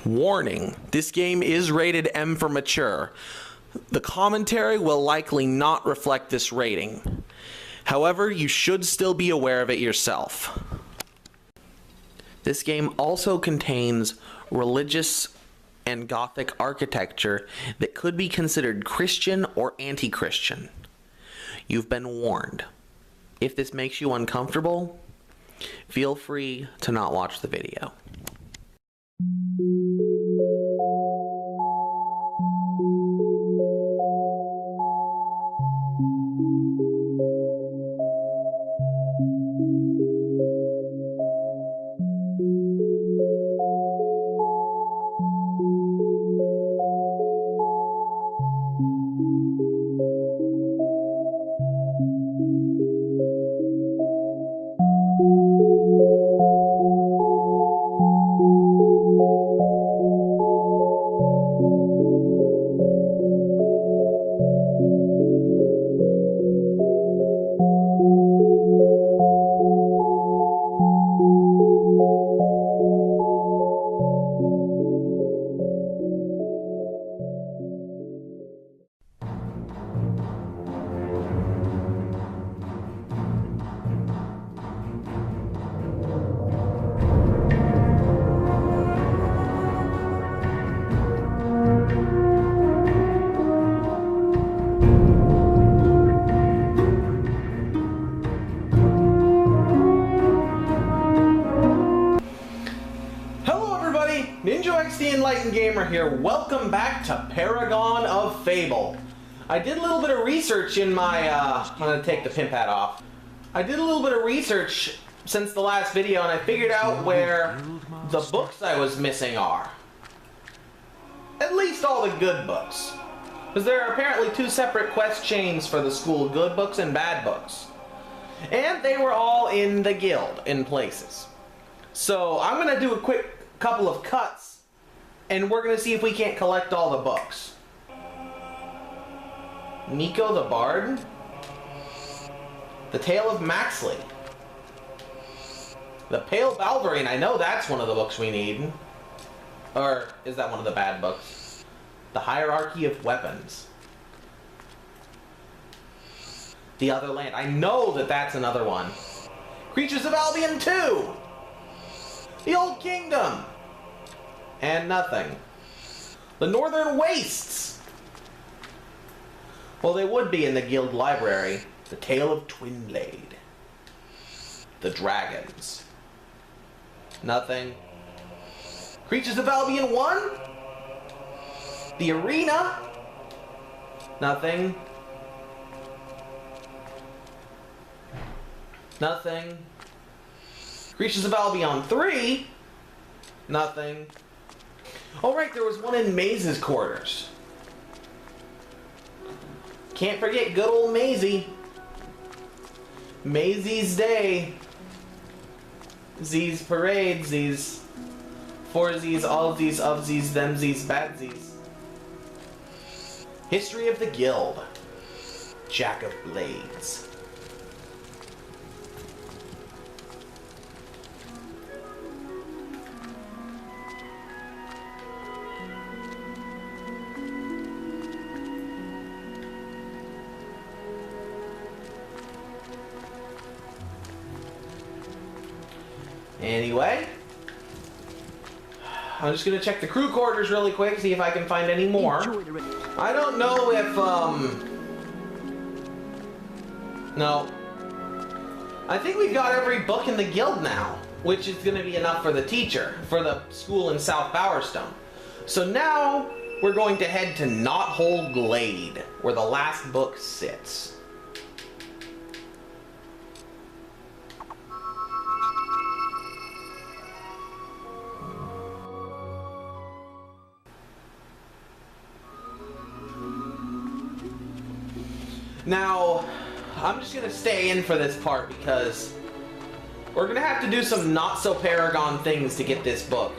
Warning, this game is rated M for mature. The commentary will likely not reflect this rating. However, you should still be aware of it yourself. This game also contains religious and Gothic architecture that could be considered Christian or anti-Christian. You've been warned. If this makes you uncomfortable, feel free to not watch the video. Ninjo Gamer here. Welcome back to Paragon of Fable. I did a little bit of research in my, I'm gonna take the pimp hat off. I did a little bit of research since the last video and I figured out where the books I was missing are. At least all the good books. Because there are apparently two separate quest chains for the school, good books and bad books. And they were all in the guild in places. So I'm gonna do a quick couple of cuts and we're gonna see if we can't collect all the books. Nico the Bard, The Tale of Maxley, The Pale Balverine. I know that's one of the books we need. Or is that one of the bad books? The Hierarchy of Weapons, The Other Land. I know that that's another one. Creatures of Albion 2, The Old Kingdom, and nothing. The Northern Wastes. Well, they would be in the guild library. The Tale of Twinblade, The Dragons, nothing. Creatures of Albion 1, The Arena, nothing. Nothing. Creatures of Albion 3, nothing. Oh right, there was one in Maze's quarters. Can't forget good old Maisie. Maisie's day. Z's parade, Z's, for Z's, all of these, of Z's, them Z's, bad Z's. History of the Guild. Jack of Blades. Anyway, I'm just gonna check the crew quarters really quick, see if I can find any more. I don't know if, no. I think we've got every book in the guild now, which is gonna be enough for the teacher, for the school in South Bowerstone. So now, we're going to head to Knothole Glade, where the last book sits. Now, I'm just going to stay in for this part because we're going to have to do some not-so-Paragon things to get this book.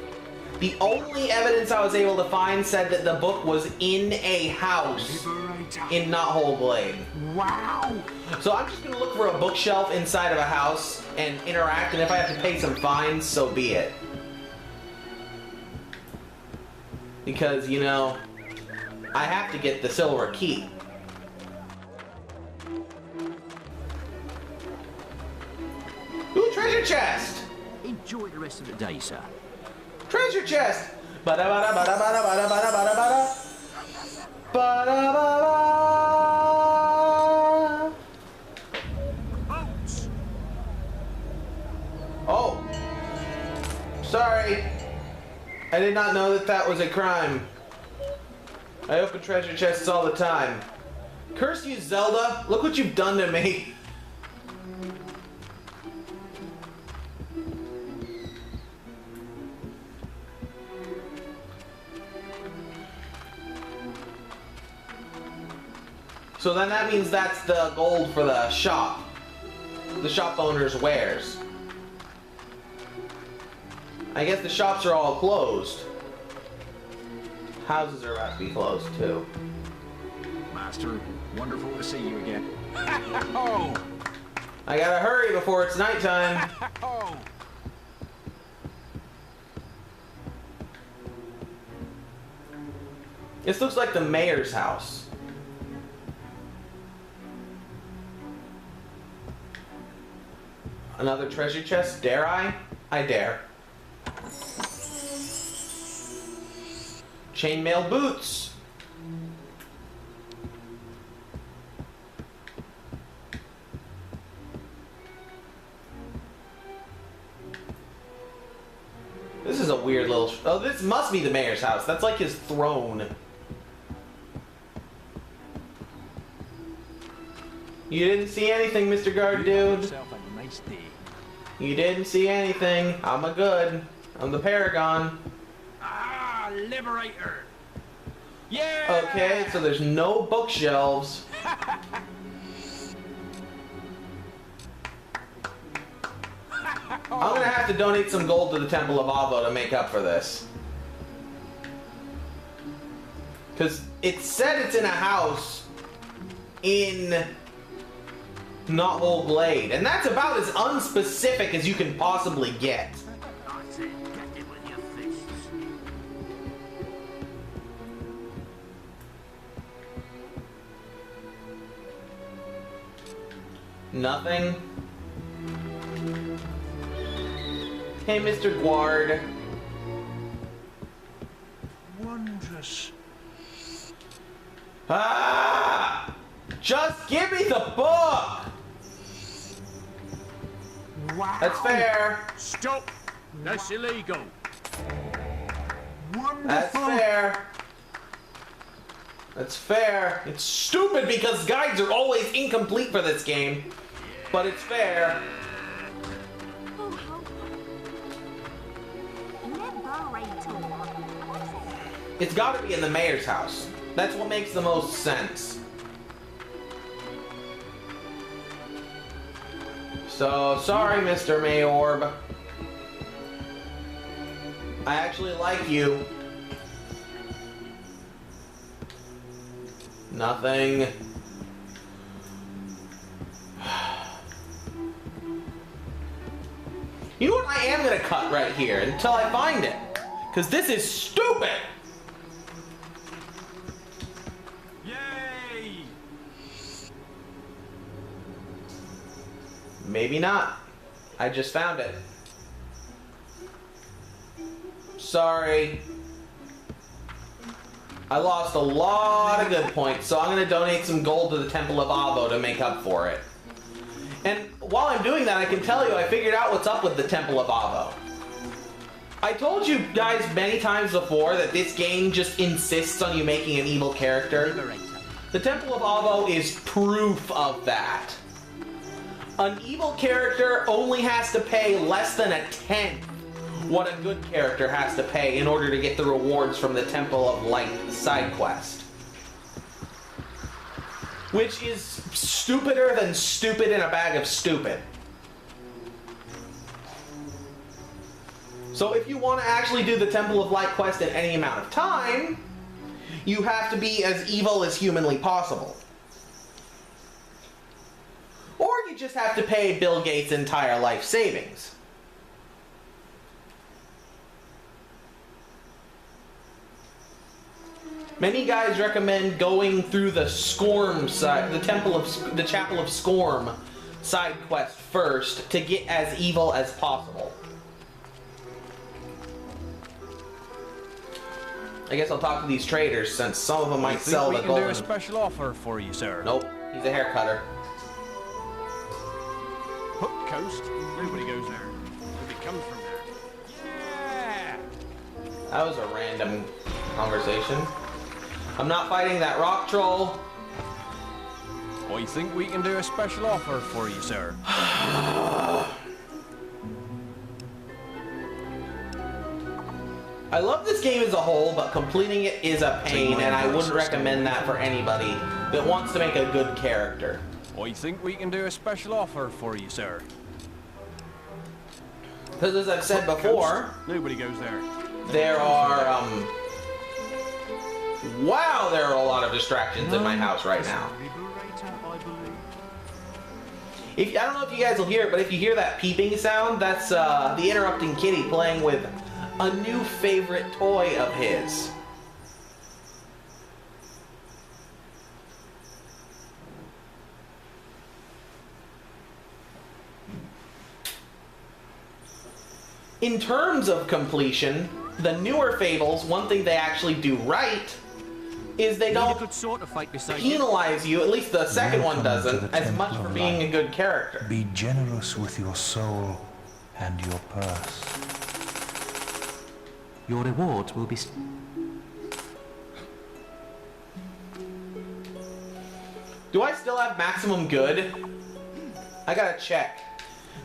The only evidence I was able to find said that the book was in a house in Knothole Glade. Wow! So I'm just going to look for a bookshelf inside of a house and interact, and if I have to pay some fines, so be it. Because, you know, I have to get the silver key. Ooh, treasure chest! Enjoy the rest of the day, sir. Treasure chest! Bada bada bada bada bada bada bada bada. Bada bada. Oh. Sorry. I did not know that that was a crime. I open treasure chests all the time. Curse you, Zelda! Look what you've done to me! So then that means that's the gold for the shop. The shop owner's wares. I guess the shops are all closed. Houses are about to be closed too. Master, wonderful to see you again. I gotta hurry before it's nighttime. This looks like the mayor's house. Another treasure chest? Dare I? I dare. Chainmail boots. This is a weird little... Oh, this must be the mayor's house. That's like his throne. You didn't see anything, Mr. Guard Dude. You didn't see anything. I'm a good. I'm the Paragon. Ah, Liberator. Yeah. Okay, so there's no bookshelves. I'm gonna have to donate some gold to the Temple of Avo to make up for this. Because it said it's in a house in Knothole Glade, and that's about as unspecific as you can possibly get. Nothing. Hey, Mr. Guard. Wondrous. Ah! Just give me the book! Wow. That's fair. Stop. That's illegal. Wonderful. That's fair. That's fair. It's stupid because guides are always incomplete for this game. But it's fair. It's gotta be in the mayor's house. That's what makes the most sense. So, sorry, Mr. Mayorb. I actually like you. Nothing. You know what? I am gonna cut right here until I find it. Because this is stupid! Yay! Maybe not. I just found it. Sorry. I lost a lot of good points, so I'm going to donate some gold to the Temple of Avo to make up for it. And while I'm doing that, I can tell you I figured out what's up with the Temple of Avo. I told you guys many times before that this game just insists on you making an evil character. The Temple of Avo is proof of that. An evil character only has to pay less than a tenth what a good character has to pay in order to get the rewards from the Temple of Light side quest. Which is stupider than stupid in a bag of stupid. So if you want to actually do the Temple of Light quest in any amount of time, you have to be as evil as humanly possible. Or you just have to pay Bill Gates' entire life savings. Many guys recommend going through the Scorm side, the Chapel of Scorm side quest first to get as evil as possible. I guess I'll talk to these traders since some of them might sell the golden. We can do a special offer for you, sir. Nope, he's a hair cutter. Hook Coast. Nobody goes there. Nobody comes from there. Yeah. That was a random conversation. I'm not fighting that rock troll. I think we can do a special offer for you, sir. I love this game as a whole, but completing it is a pain, and I wouldn't recommend that for anybody that wants to make a good character. I think we can do a special offer for you, sir. Because as I've said before, nobody goes there. There are, wow, there are a lot of distractions in my house right now. I don't know if you guys will hear it, but if you hear that peeping sound, that's the interrupting kitty playing with a new favorite toy of his. In terms of completion, the newer Fables, one thing they actually do right is they don't penalize you, at least the second one doesn't, as much for being a good character. Be generous with your soul and your purse. Your rewards will be... Do I still have maximum good? I gotta check.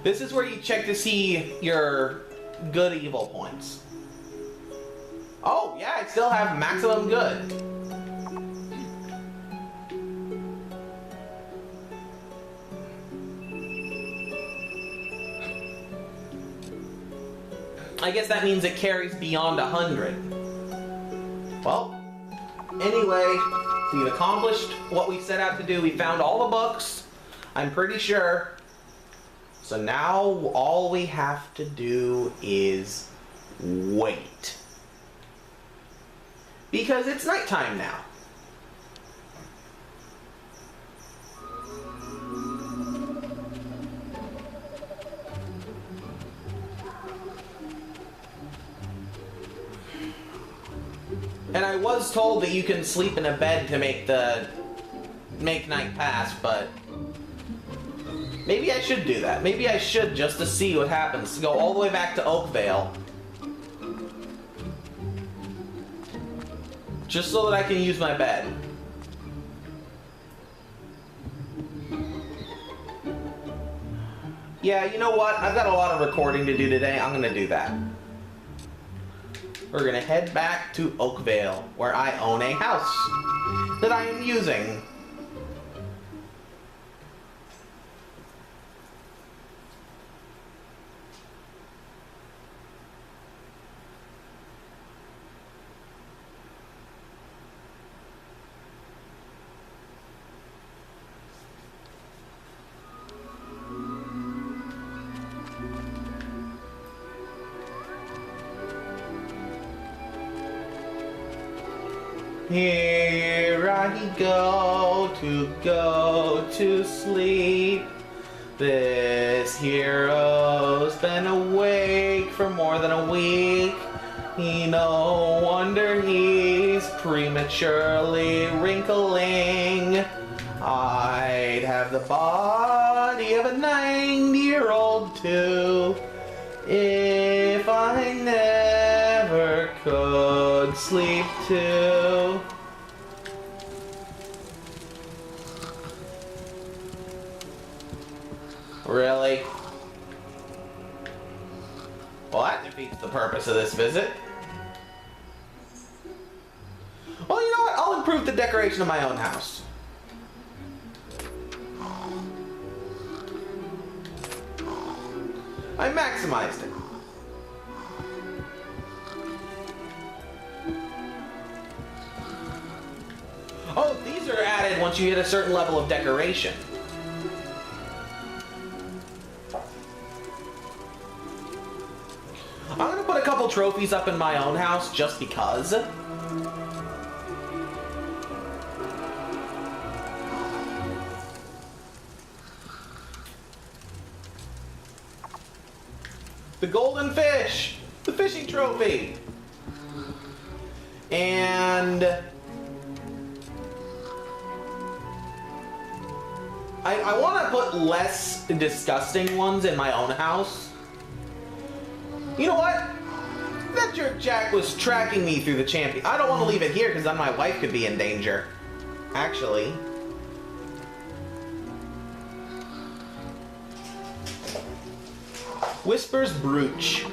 This is where you check to see your good evil points. Oh, yeah, I still have maximum good. I guess that means it carries beyond 100. Well, anyway, we've accomplished what we set out to do. We found all the books, I'm pretty sure. So now all we have to do is wait. Because it's nighttime now. And I was told that you can sleep in a bed to make night pass, but maybe I should do that. Maybe I should, just to see what happens. Go all the way back to Oakvale. Just so that I can use my bed. Yeah, you know what? I've got a lot of recording to do today. I'm gonna do that. We're gonna head back to Oakvale, where I own a house that I am using. Here I go to sleep. This hero's been awake for more than a week. No wonder he's prematurely wrinkling. I'd have the body of a 90-year-old too, if I never could sleep too. Really? Well, that defeats the purpose of this visit. Well, you know what? I'll improve the decoration of my own house. I maximized it. Oh, these are added once you hit a certain level of decoration. I'm gonna put a couple trophies up in my own house just because. I'm The golden fish! The fishing trophy! And I want to put less disgusting ones in my own house. You know what? That jerk Jack was tracking me through the champion. I don't want to leave it here because then my wife could be in danger. Actually. Whisper's Brooch.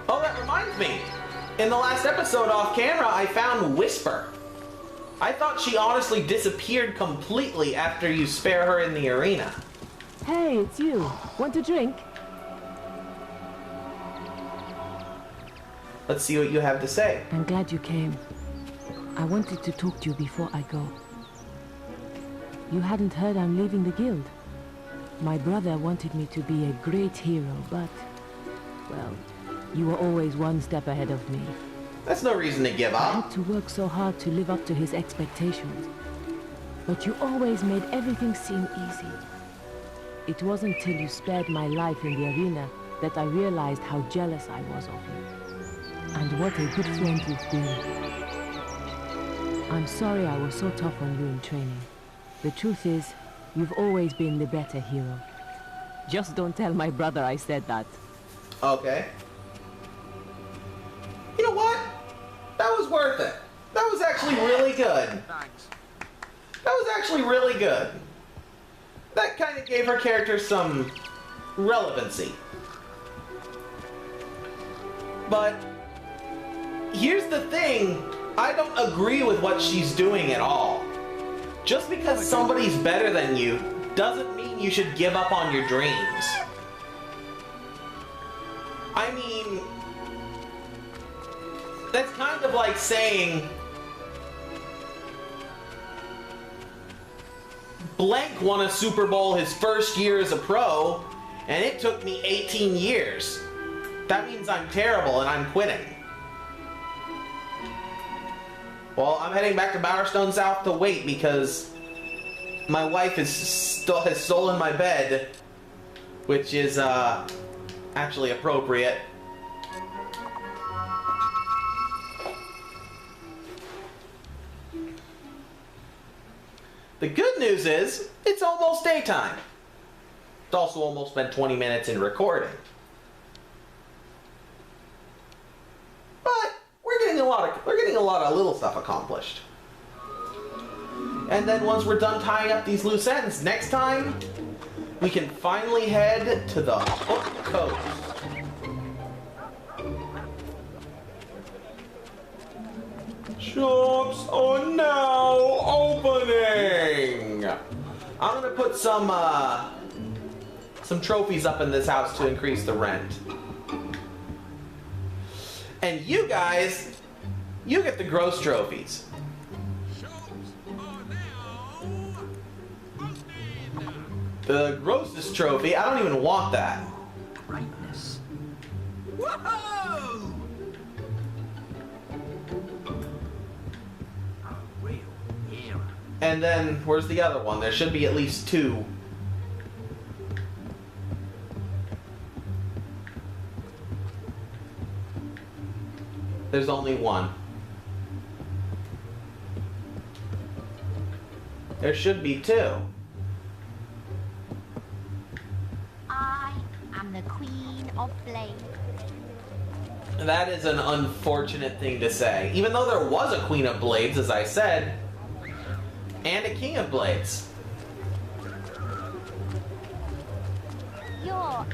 Oh, that reminds me. In the last episode off camera, I found Whisper. I thought she honestly disappeared completely after you spare her in the arena. Hey, it's you. Want a drink? Let's see what you have to say. I'm glad you came. I wanted to talk to you before I go. You hadn't heard I'm leaving the guild. My brother wanted me to be a great hero, but, well, you were always one step ahead of me. That's no reason to give I up. had to work so hard to live up to his expectations. But you always made everything seem easy. It wasn't till you spared my life in the arena that I realized how jealous I was of you. And what a good friend you've been. I'm sorry I was so tough on you in training. The truth is, you've always been the better hero. Just don't tell my brother I said that. Okay. You know what? That was worth it. That was actually really good. Thanks. That was actually really good. That kind of gave her character some relevancy. But here's the thing, I don't agree with what she's doing at all. Just because somebody's better than you doesn't mean you should give up on your dreams. I mean, that's kind of like saying blank won a Super Bowl his first year as a pro, and it took me 18 years. That means I'm terrible and I'm quitting. Well, I'm heading back to Bowerstone South to wait because my wife has stolen my bed, which is actually appropriate. The good news is, it's almost daytime. It's also almost been 20 minutes in recording. But we're getting a lot of little stuff accomplished. And then once we're done tying up these loose ends, next time we can finally head to the Hook Coast. Shops are now opening. I'm gonna put some trophies up in this house to increase the rent. And you guys, you get the gross trophies. The grossest trophy, I don't even want that. Brightness. Whoa! A real hero. And then, where's the other one? There should be at least two. There's only one. There should be two. I am the Queen of Blade. That is an unfortunate thing to say. Even though there was a Queen of Blades, as I said, and a King of Blades. You're a...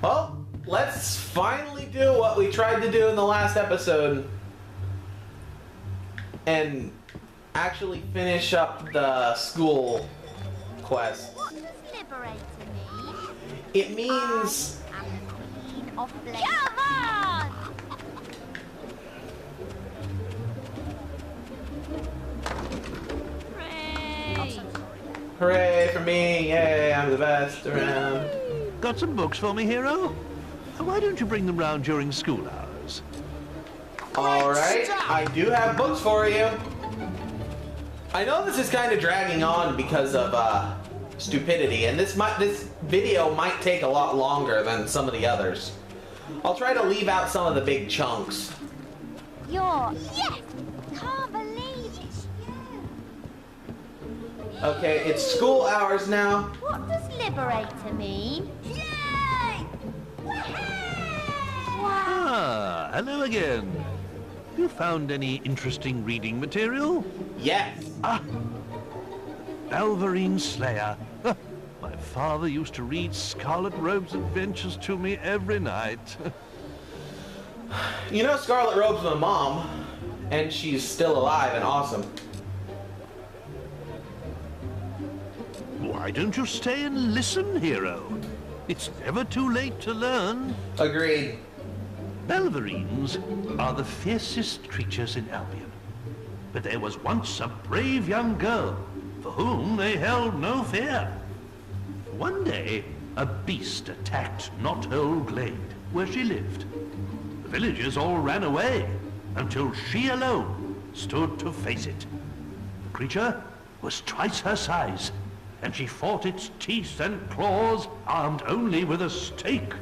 Well, let's finally do what we tried to do in the last episode and actually finish up the school quest. What does liberator mean? It means I am the Queen of Blade. Come on! Hooray! hooray for me, yay, I'm the best around. Got some books for me, hero? Why don't you bring them round during school hours? Alright, I do have books for you. I know this is kind of dragging on because of stupidity, and this video might take a lot longer than some of the others. I'll try to leave out some of the big chunks. Yes! Can't believe it's you. Okay, it's school hours now. What does liberator mean? Yay! Wow! Ah, hello again. You found any interesting reading material? Yes. Balverine Slayer. Huh, my father used to read Scarlet Robe's adventures to me every night. You know Scarlet Robe's my mom, and she's still alive and awesome. Why don't you stay and listen, hero? It's never too late to learn. Agreed. Balverines are the fiercest creatures in Albion. But there was once a brave young girl for whom they held no fear. One day, a beast attacked Knothill Glade, where she lived. The villagers all ran away until she alone stood to face it. The creature was twice her size, and she fought its teeth and claws armed only with a stake.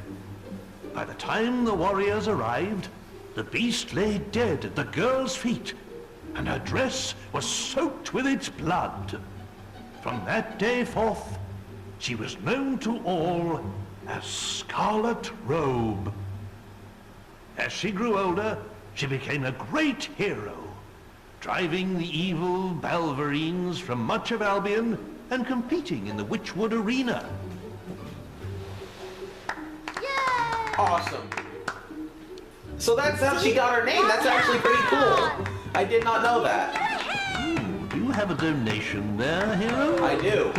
By the time the warriors arrived, the beast lay dead at the girl's feet, and her dress was soaked with its blood. From that day forth, she was known to all as Scarlet Robe. As she grew older, she became a great hero, driving the evil Balverines from much of Albion and competing in the Witchwood Arena. Awesome. So that's how she got her name. That's actually pretty cool. I did not know that. Do you have a donation there, hero? I do.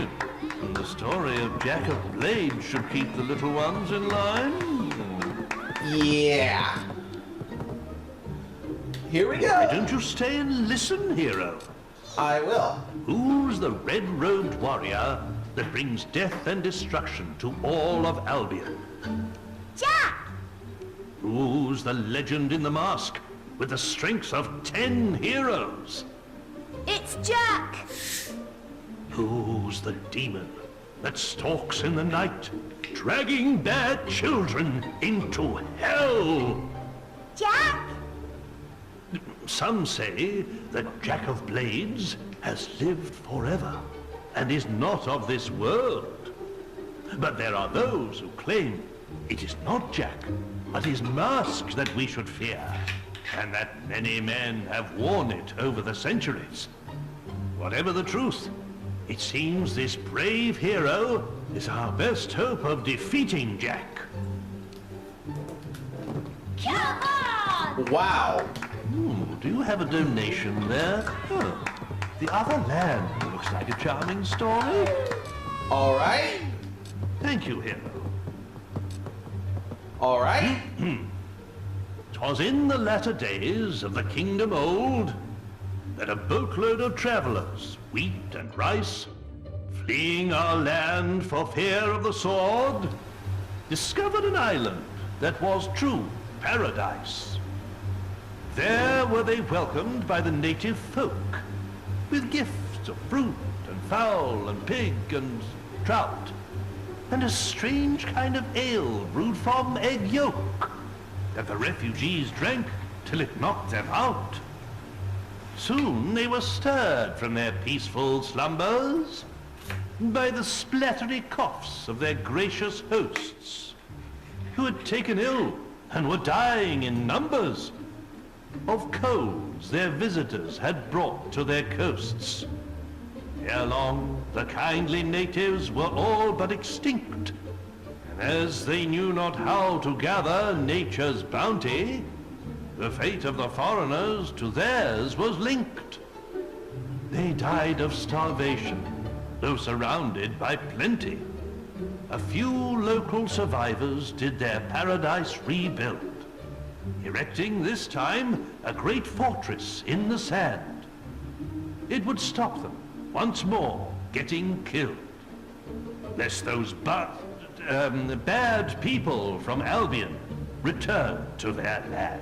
And the story of Jack of Blades should keep the little ones in line. Yeah. Here we Why go. don't you stay and listen, hero? I will. Who's the red-robed warrior that brings death and destruction to all of Albion? Jack! Who's the legend in the mask with the strength of 10 heroes? It's Jack! Who's the demon that stalks in the night, dragging bad children into hell? Jack! Some say that Jack of Blades has lived forever and is not of this world. But there are those who claim it is not Jack, but his mask that we should fear, and that many men have worn it over the centuries. Whatever the truth, it seems this brave hero is our best hope of defeating Jack. Come on! Wow. Do you have a donation there? Oh, the other land looks like a charming story. All right. Thank you, hero. All right. 'Twas in the latter days of the kingdom old that a boatload of travelers, wheat and rice, fleeing our land for fear of the sword, discovered an island that was true paradise. There were they welcomed by the native folk, with gifts of fruit and fowl and pig and trout, and a strange kind of ale brewed from egg yolk that the refugees drank till it knocked them out. Soon they were stirred from their peaceful slumbers by the splattery coughs of their gracious hosts, who had taken ill and were dying in numbers of colds their visitors had brought to their coasts. Ere long, the kindly natives were all but extinct, and as they knew not how to gather nature's bounty, the fate of the foreigners to theirs was linked. They died of starvation, though surrounded by plenty. A few local survivors did their paradise rebuild, erecting this time a great fortress in the sand. It would stop them once more getting killed, lest those bad people from Albion return to their land.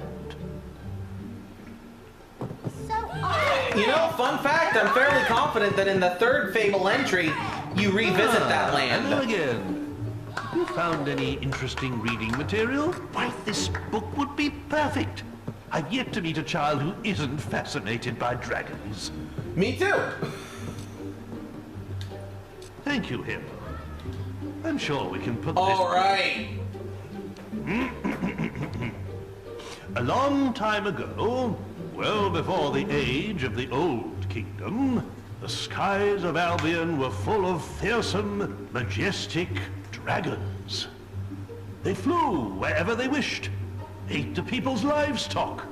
You know, fun fact, I'm fairly confident that in the third Fable entry, you revisit that land. Hello again. You found any interesting reading material? Why, this book would be perfect. I've yet to meet a child who isn't fascinated by dragons. Me too. Thank you, Him. I'm sure we can put All right. A long time ago, well before the age of the Old Kingdom, the skies of Albion were full of fearsome, majestic dragons. They flew wherever they wished, ate the people's livestock,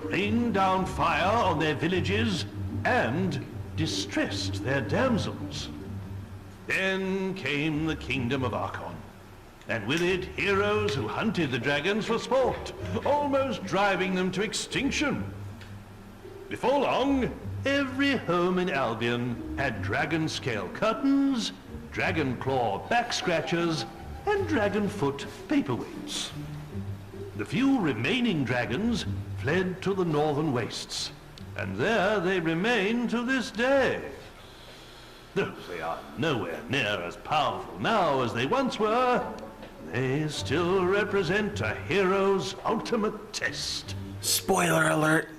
rained down fire on their villages, and distressed their damsels. Then came the kingdom of Archon, and with it heroes who hunted the dragons for sport, almost driving them to extinction. Before long, every home in Albion had dragon scale curtains, dragon claw back scratchers, and dragon foot paperweights. The few remaining dragons fled to the northern wastes, and there they remain to this day. Though they are nowhere near as powerful now as they once were, they still represent a hero's ultimate test. Spoiler alert.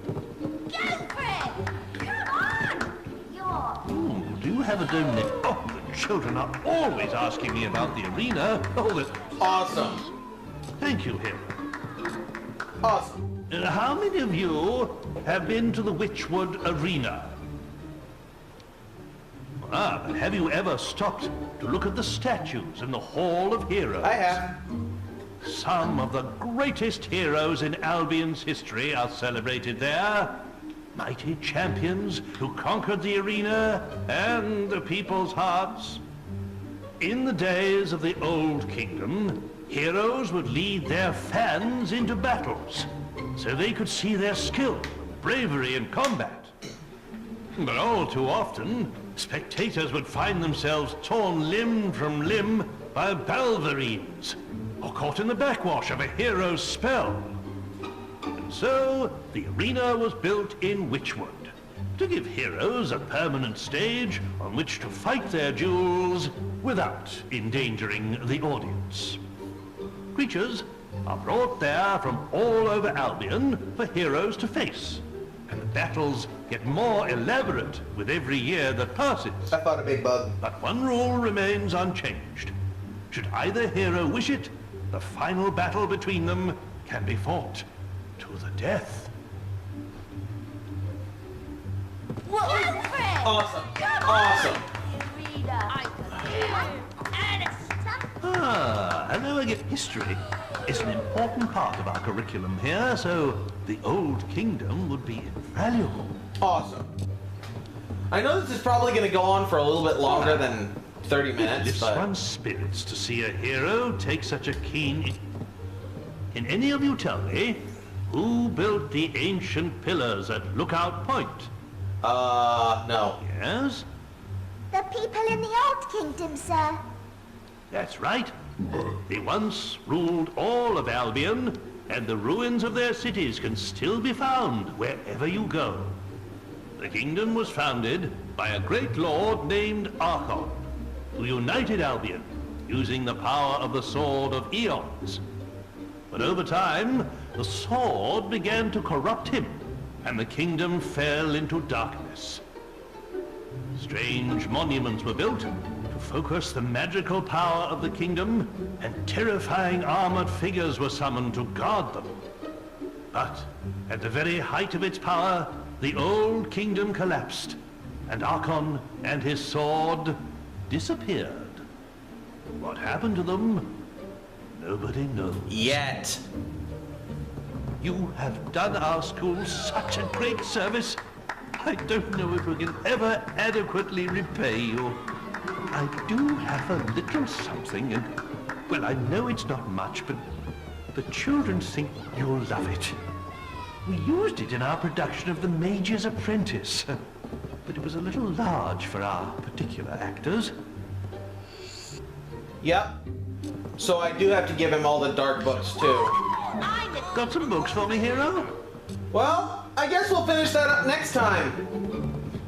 Go for it! Come on! You're... Ooh, do you have a donate? Oh, the children are always asking me about the arena. Oh, that's Awesome. Thank you, Hero. Awesome. How many of you have been to the Witchwood Arena? Ah, but have you ever stopped to look at the statues in the Hall of Heroes? I have. Some of the greatest heroes in Albion's history are celebrated there. Mighty champions who conquered the arena and the people's hearts. In the days of the Old Kingdom, heroes would lead their fans into battles so they could see their skill, bravery in combat. But all too often, spectators would find themselves torn limb from limb by balverines, or caught in the backwash of a hero's spell. And so, the arena was built in Witchwood, to give heroes a permanent stage on which to fight their duels without endangering the audience. Creatures are brought there from all over Albion for heroes to face, and the battles get more elaborate with every year that passes. I found a big bug. But one rule remains unchanged. Should either hero wish it, the final battle between them can be fought to the death. Go for it! Awesome. Come Awesome. on, Rita! And it's Ah, hello again. History is an important part of our curriculum here, so the Old Kingdom would be invaluable. Awesome. I know this is probably going to go on for a little bit longer than 30 It minutes, lifts but... one's spirits to see a hero take such a keen... Can any of you tell me who built the ancient pillars at Lookout Point? No. Yes? the people in the Old Kingdom, sir. That's right. They once ruled all of Albion, and the ruins of their cities can still be found wherever you go. The kingdom was founded by a great lord named Archon, who united Albion using the power of the Sword of Eons. But over time, the sword began to corrupt him, and the kingdom fell into darkness. Strange monuments were built to focus the magical power of the kingdom, and terrifying armored figures were summoned to guard them. But at the very height of its power, the old kingdom collapsed, and Archon and his sword disappeared. What happened to them? Nobody knows. Yet. You have done our school such a great service. I don't know if we can ever adequately repay you. I do have a little something, and, well, I know it's not much, but the children think you'll love it. We used it in our production of The Mage's Apprentice, but it was a little large for our particular actors. Yep. So I do have to give him all the dark books too. Got some books for me, hero? Well, I guess we'll finish that up next time.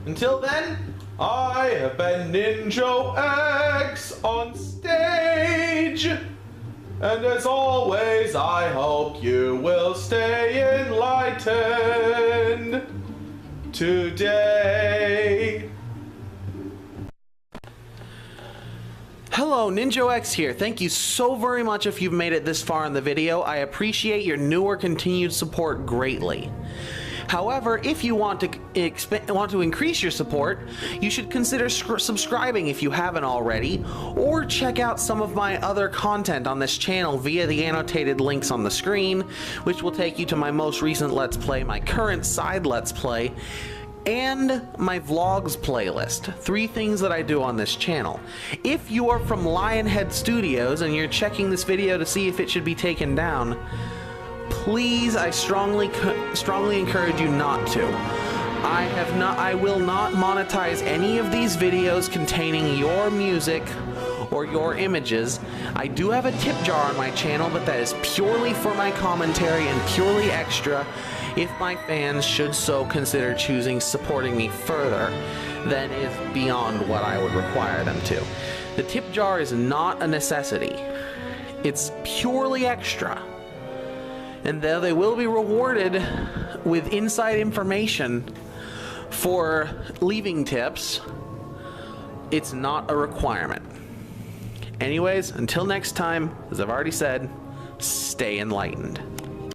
Until then, I have been Ninjo X on stage. And as always, I hope you will stay enlightened today. Hello, Ninjo X here. Thank you so very much if you've made it this far in the video. I appreciate your new or continued support greatly. However, if you want to increase your support, you should consider subscribing if you haven't already, or check out some of my other content on this channel via the annotated links on the screen, which will take you to my most recent Let's Play, my current side Let's Play, and my vlogs playlist. 3 things that I do on this channel. If you are from Lionhead Studios and you're checking this video to see if it should be taken down, please, I strongly encourage you not to. I will not monetize any of these videos containing your music or your images. I do have a tip jar on my channel, but that is purely for my commentary and purely extra if my fans should so consider supporting me further than is beyond what I would require them to. The tip jar is not a necessity. It's purely extra. And though they will be rewarded with inside information for leaving tips, it's not a requirement. Anyways, until next time, as I've already said, stay enlightened.